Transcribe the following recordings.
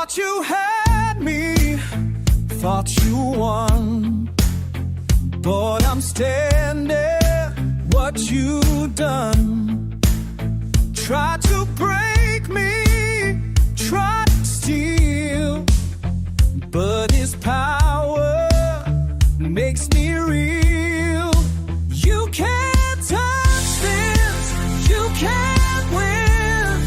Thought you had me, thought you won, but I'm standing. What you done? Tried to break me, tried to steal, but His power makes me real. You can't touch this, you can't win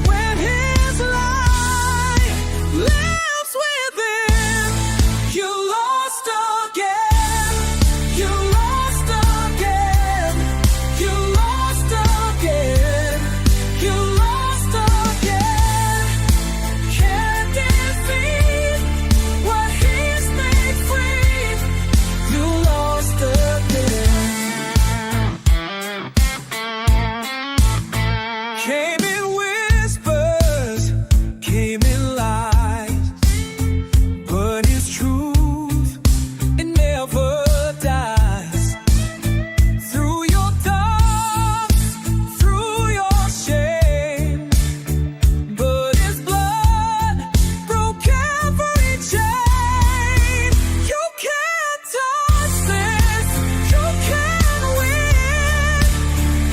when His light lives within. You lost again, you lost again, you lost again, you lost again. Can't defeat what He's made free. You lost again. Came in whispers, came in lies, but His truth, it never dies. Through your doubts, through your shame, but His blood broke every chain. You can't touch this, you can't win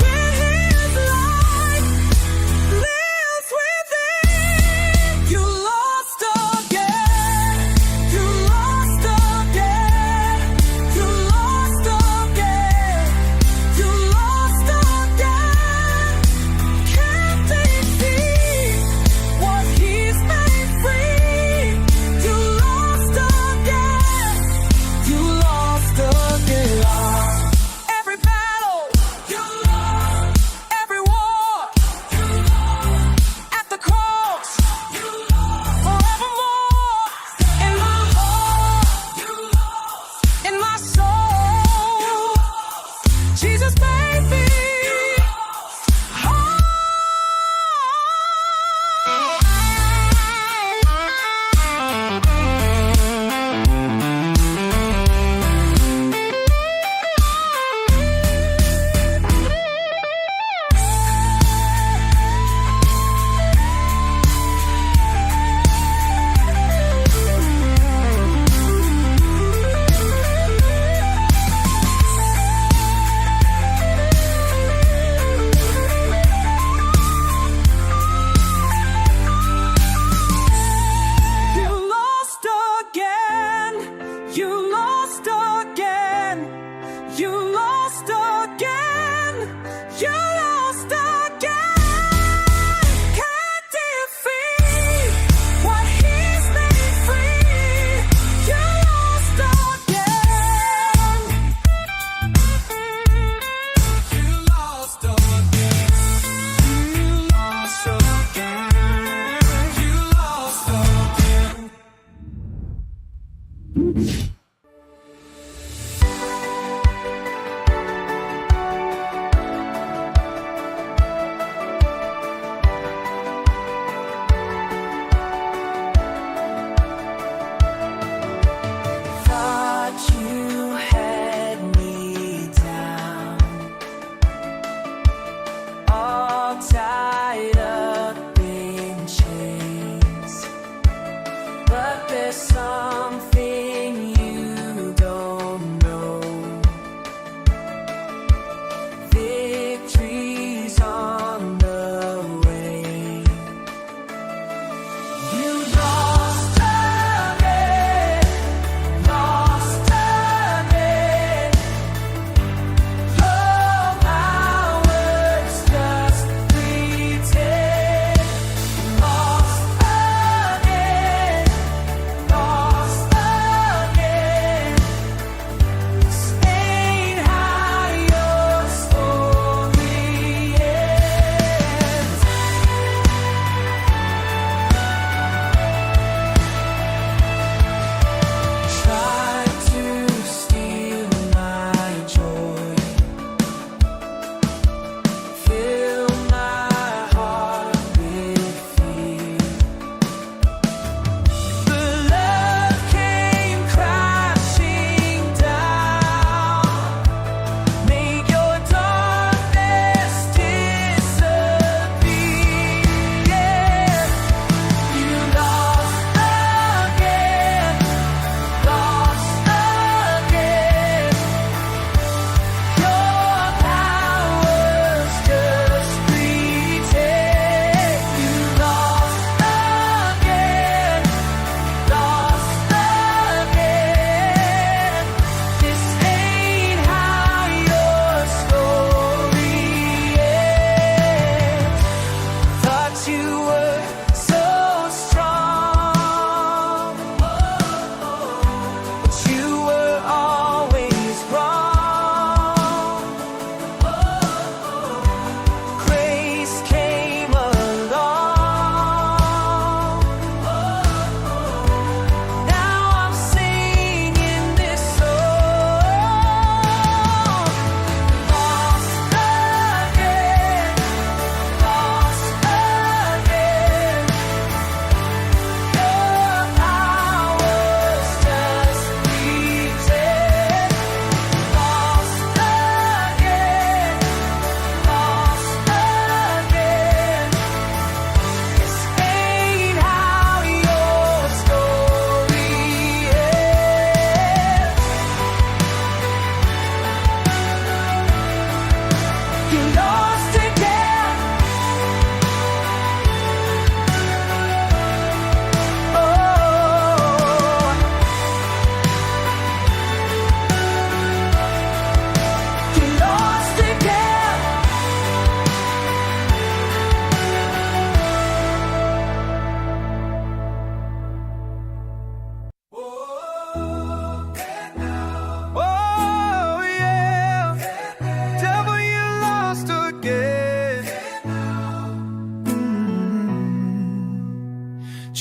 when His light lives within. You lost again, you lost again, you lost again, you lost again. Can't defeat what He's made free. You lost again, you lost again. Every battle, you lost. Every war, you lost. At the cross, you lost. Forevermore, in my heart, you lost. In my soul, you lost. Jesus made me whole.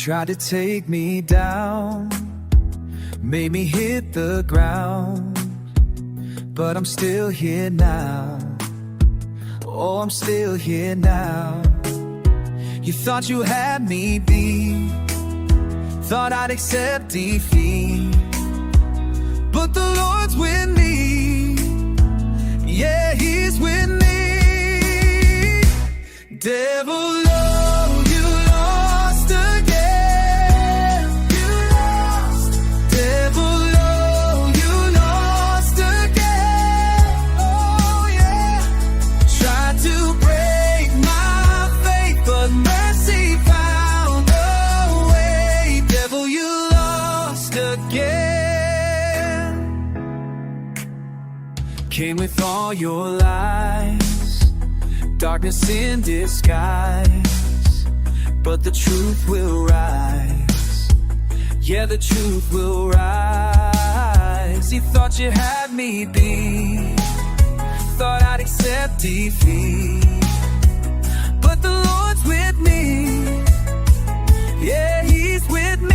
tried to take me down, made me hit the ground, but I'm still here now. Oh, I'm still here now. You thought you had me beat, thought I'd accept defeat, but the Lord's with me. Yeah, He's with me. Devil, oh, you lost again. You lost. Devil, oh, you lost again. Oh yeah. Tried to break my faith, but mercy found a way. Devil, you lost again. Came with all your lies, darkness in disguise, but the truth will rise. Yeah, the truth will rise. You thought you had me beat, thought I'd accept defeat, but the Lord's with me. Yeah, He's with me.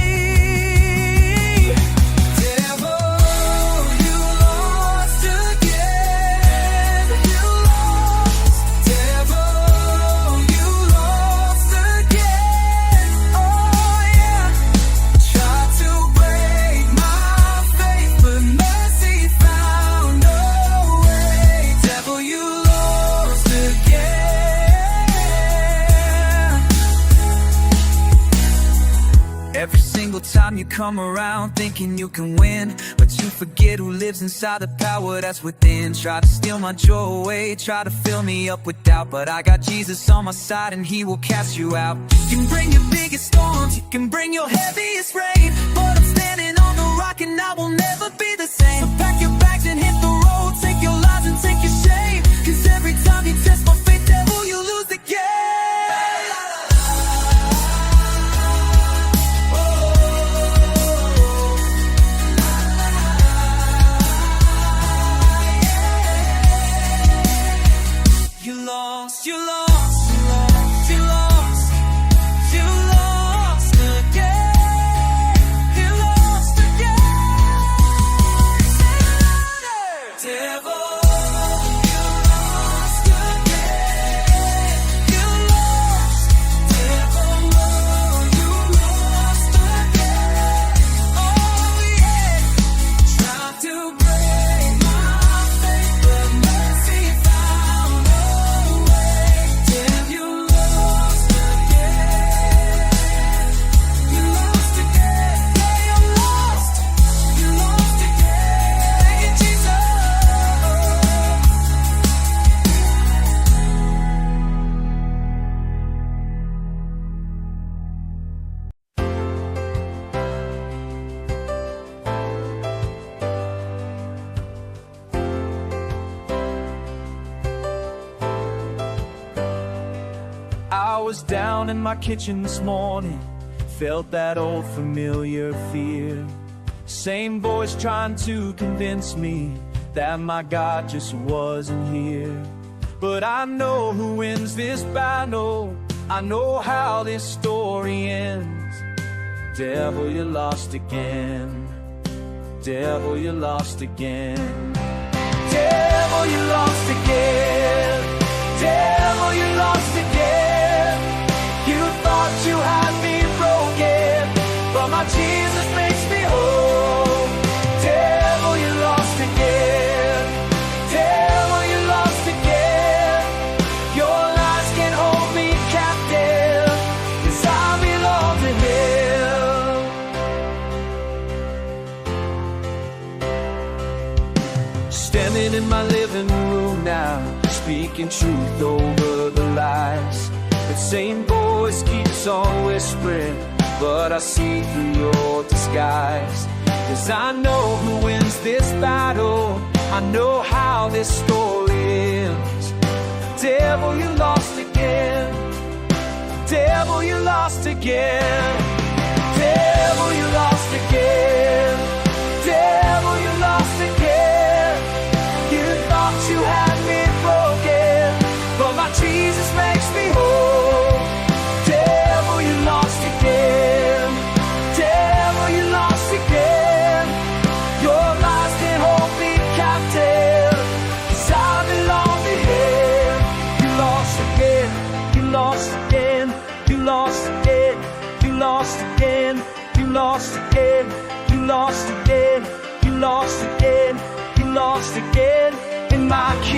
Every single time you come around thinking you can win, but you forget who lives inside the power that's within. Try to steal my joy away, try to fill me up with doubt, but I got Jesus on my side and He will cast you out. You can bring your biggest storms, you can bring your heaviest rain, but I'm standing on the rock and I will never be the same. So pack your bags and hit the road, take your lies and take your shame, 'cause every time you test my faith, devil, you lose the game. You lost, you lost, you lost, you lost, you lost again. You lost again. Devil, you lost again. You lost. Devil, you lost again. Oh yeah. Tried to break my faith, but mercy found a way. Damn, you lost again. You lost again. Yeah, you lost. You lost again. Thank you, Jesus. I was down in my kitchen this morning, felt that old familiar fear. Same voice trying to convince me that my God just wasn't here. But I know who wins this battle, I know how this story ends. Devil, you lost again. Devil, you lost again. Devil, you lost again. Devil, you lost again. You thought you had me broken, but my Jesus makes me whole. Devil, you lost again. Devil, you lost again. Your lies can hold me captive, 'cause I belong to Him. Standing in my living room now, speaking truth over the lies. That same voice keeps on whispering, but I see through your disguise. 'Cause I know who wins this battle, I know how this story ends. Devil, you lost again. Devil, you lost again. Devil, you lost again. Devil, you lost again. You thought you had me broken, but my Jesus makes me whole. Devil, you lost again.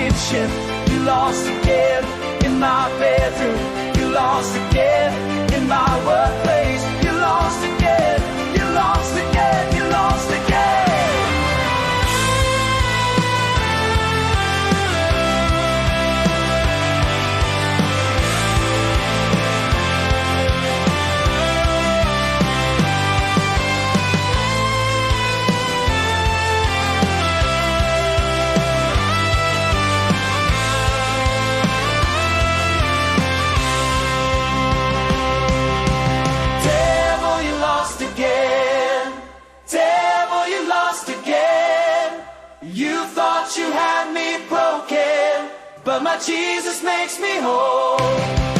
kitchen, you lost again. In my bedroom, you lost again. In my workplace, you lost again. You lost again, you lost again. You thought you had me broken, but my Jesus makes me whole.